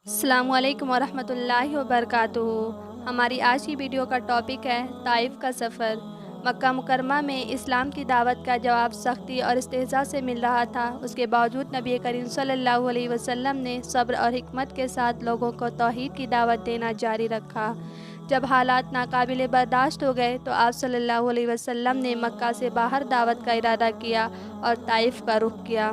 السلام علیکم ورحمۃ اللہ وبرکاتہ۔ ہماری آج کی ویڈیو کا ٹاپک ہے طائف کا سفر۔ مکہ مکرمہ میں اسلام کی دعوت کا جواب سختی اور استہزاء سے مل رہا تھا، اس کے باوجود نبی کریم صلی اللہ علیہ وسلم نے صبر اور حکمت کے ساتھ لوگوں کو توحید کی دعوت دینا جاری رکھا۔ جب حالات ناقابل برداشت ہو گئے تو آپ صلی اللہ علیہ وسلم نے مکہ سے باہر دعوت کا ارادہ کیا اور طائف کا رخ کیا۔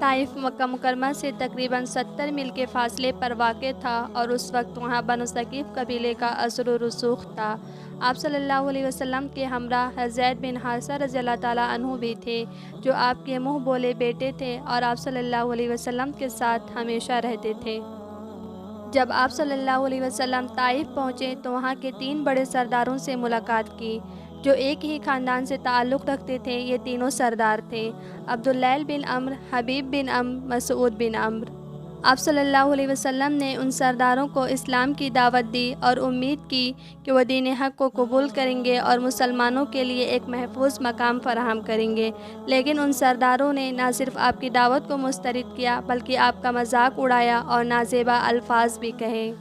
طائف مکہ مکرمہ سے تقریباً 70 میل کے فاصلے پر واقع تھا اور اس وقت وہاں بنو ثقیف قبیلے کا اثر و رسوخ تھا۔ آپ صلی اللہ علیہ وسلم کے ہمراہ زید بن حارثہ رضی اللہ تعالیٰ عنہ بھی تھے، جو آپ کے منہ بولے بیٹے تھے اور آپ صلی اللہ علیہ وسلم کے ساتھ ہمیشہ رہتے تھے۔ جب آپ صلی اللہ علیہ وسلم طائف پہنچے تو وہاں کے 3 بڑے سرداروں سے ملاقات کی، جو ایک ہی خاندان سے تعلق رکھتے تھے۔ یہ تینوں سردار تھے عبداللہ بن عمرو، حبیب بن عمرو، مسعود بن عمرو۔ آپ صلی اللہ علیہ وسلم نے ان سرداروں کو اسلام کی دعوت دی اور امید کی کہ وہ دین حق کو قبول کریں گے اور مسلمانوں کے لیے ایک محفوظ مقام فراہم کریں گے، لیکن ان سرداروں نے نہ صرف آپ کی دعوت کو مسترد کیا بلکہ آپ کا مذاق اڑایا اور نازیبا الفاظ بھی کہے۔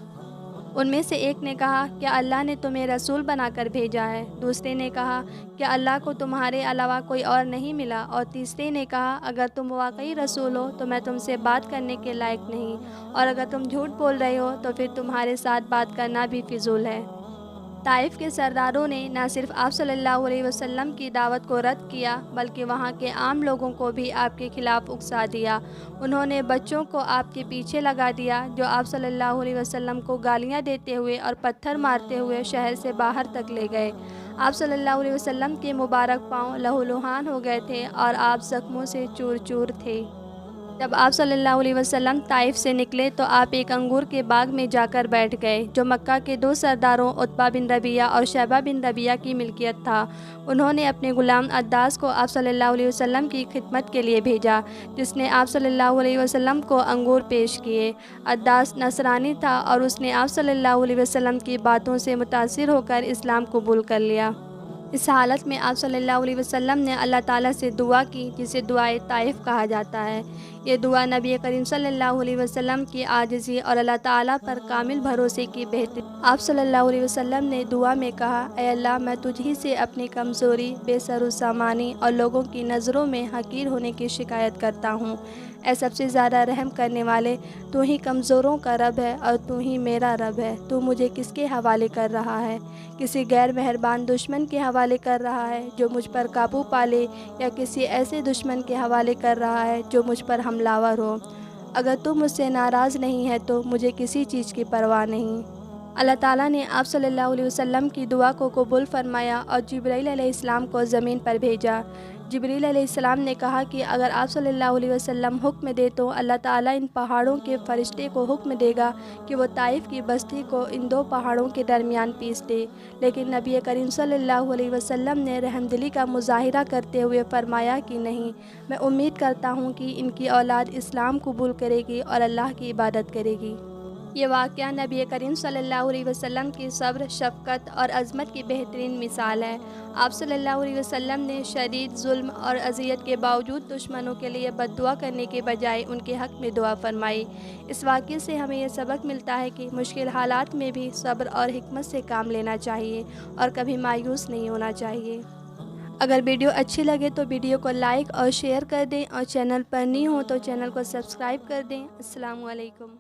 ان میں سے ایک نے کہا، کیا اللہ نے تمہیں رسول بنا کر بھیجا ہے؟ دوسرے نے کہا، کیا اللہ کو تمہارے علاوہ کوئی اور نہیں ملا؟ اور تیسرے نے کہا، اگر تم واقعی رسول ہو تو میں تم سے بات کرنے کے لائق نہیں، اور اگر تم جھوٹ بول رہے ہو تو پھر تمہارے ساتھ بات کرنا بھی فضول ہے۔ طائف کے سرداروں نے نہ صرف آپ صلی اللہ علیہ وسلم کی دعوت کو رد کیا بلکہ وہاں کے عام لوگوں کو بھی آپ کے خلاف اکسا دیا۔ انہوں نے بچوں کو آپ کے پیچھے لگا دیا، جو آپ صلی اللہ علیہ وسلم کو گالیاں دیتے ہوئے اور پتھر مارتے ہوئے شہر سے باہر تک لے گئے۔ آپ صلی اللہ علیہ وسلم کے مبارک پاؤں لہولہان ہو گئے تھے اور آپ زخموں سے چور چور تھے۔ جب آپ صلی اللہ علیہ وسلم طائف سے نکلے تو آپ ایک انگور کے باغ میں جا کر بیٹھ گئے، جو مکہ کے 2 سرداروں عتبہ بن ربیعہ اور شیبہ بن ربیعہ کی ملکیت تھا۔ انہوں نے اپنے غلام عداس کو آپ صلی اللہ علیہ وسلم کی خدمت کے لیے بھیجا، جس نے آپ صلی اللہ علیہ وسلم کو انگور پیش کیے۔ عداس نصرانی تھا اور اس نے آپ صلی اللہ علیہ وسلم کی باتوں سے متاثر ہو کر اسلام قبول کر لیا۔ اس حالت میں آپ صلی اللہ علیہ وسلم نے اللہ تعالیٰ سے دعا کی، جسے دعائے طائف کہا جاتا ہے۔ یہ دعا نبی کریم صلی اللہ علیہ وسلم کی عاجزی اور اللہ تعالیٰ پر کامل بھروسے کی بہتری۔ آپ صلی اللہ علیہ وسلم نے دعا میں کہا، اے اللہ، میں تجھ ہی سے اپنی کمزوری، بے سر و سامانی اور لوگوں کی نظروں میں حقیر ہونے کی شکایت کرتا ہوں۔ اے سب سے زیادہ رحم کرنے والے، تو ہی کمزوروں کا رب ہے اور تو ہی میرا رب ہے۔ تو مجھے کس کے حوالے کر رہا ہے؟ کسی غیر مہربان دشمن کے حوالے کر رہا ہے جو مجھ پر قابو پالے، یا کسی ایسے دشمن کے حوالے کر رہا ہے جو مجھ پر حملہ آور ہو؟ اگر تو مجھ سے ناراض نہیں ہے تو مجھے کسی چیز کی پرواہ نہیں۔ اللہ تعالیٰ نے آپ صلی اللہ علیہ وسلم کی دعا کو قبول فرمایا اور جبرائیل علیہ السلام کو زمین پر بھیجا۔ جبرائیل علیہ السلام نے کہا کہ اگر آپ صلی اللہ علیہ وسلم حکم دے تو اللہ تعالیٰ ان پہاڑوں کے فرشتے کو حکم دے گا کہ وہ طائف کی بستی کو ان 2 پہاڑوں کے درمیان پیس دے، لیکن نبی کریم صلی اللہ علیہ وسلم نے رحمدلی کا مظاہرہ کرتے ہوئے فرمایا کہ نہیں، میں امید کرتا ہوں کہ ان کی اولاد اسلام قبول کرے گی اور اللہ کی عبادت کرے گی۔ یہ واقعہ نبی کریم صلی اللہ علیہ وسلم کی صبر، شفقت اور عظمت کی بہترین مثال ہے۔ آپ صلی اللہ علیہ وسلم نے شدید ظلم اور اذیت کے باوجود دشمنوں کے لیے بد دعا کرنے کے بجائے ان کے حق میں دعا فرمائی۔ اس واقعے سے ہمیں یہ سبق ملتا ہے کہ مشکل حالات میں بھی صبر اور حکمت سے کام لینا چاہیے اور کبھی مایوس نہیں ہونا چاہیے۔ اگر ویڈیو اچھی لگے تو ویڈیو کو لائک اور شیئر کر دیں، اور چینل پر نئی ہوں تو چینل کو سبسکرائب کر دیں۔ السلام علیکم۔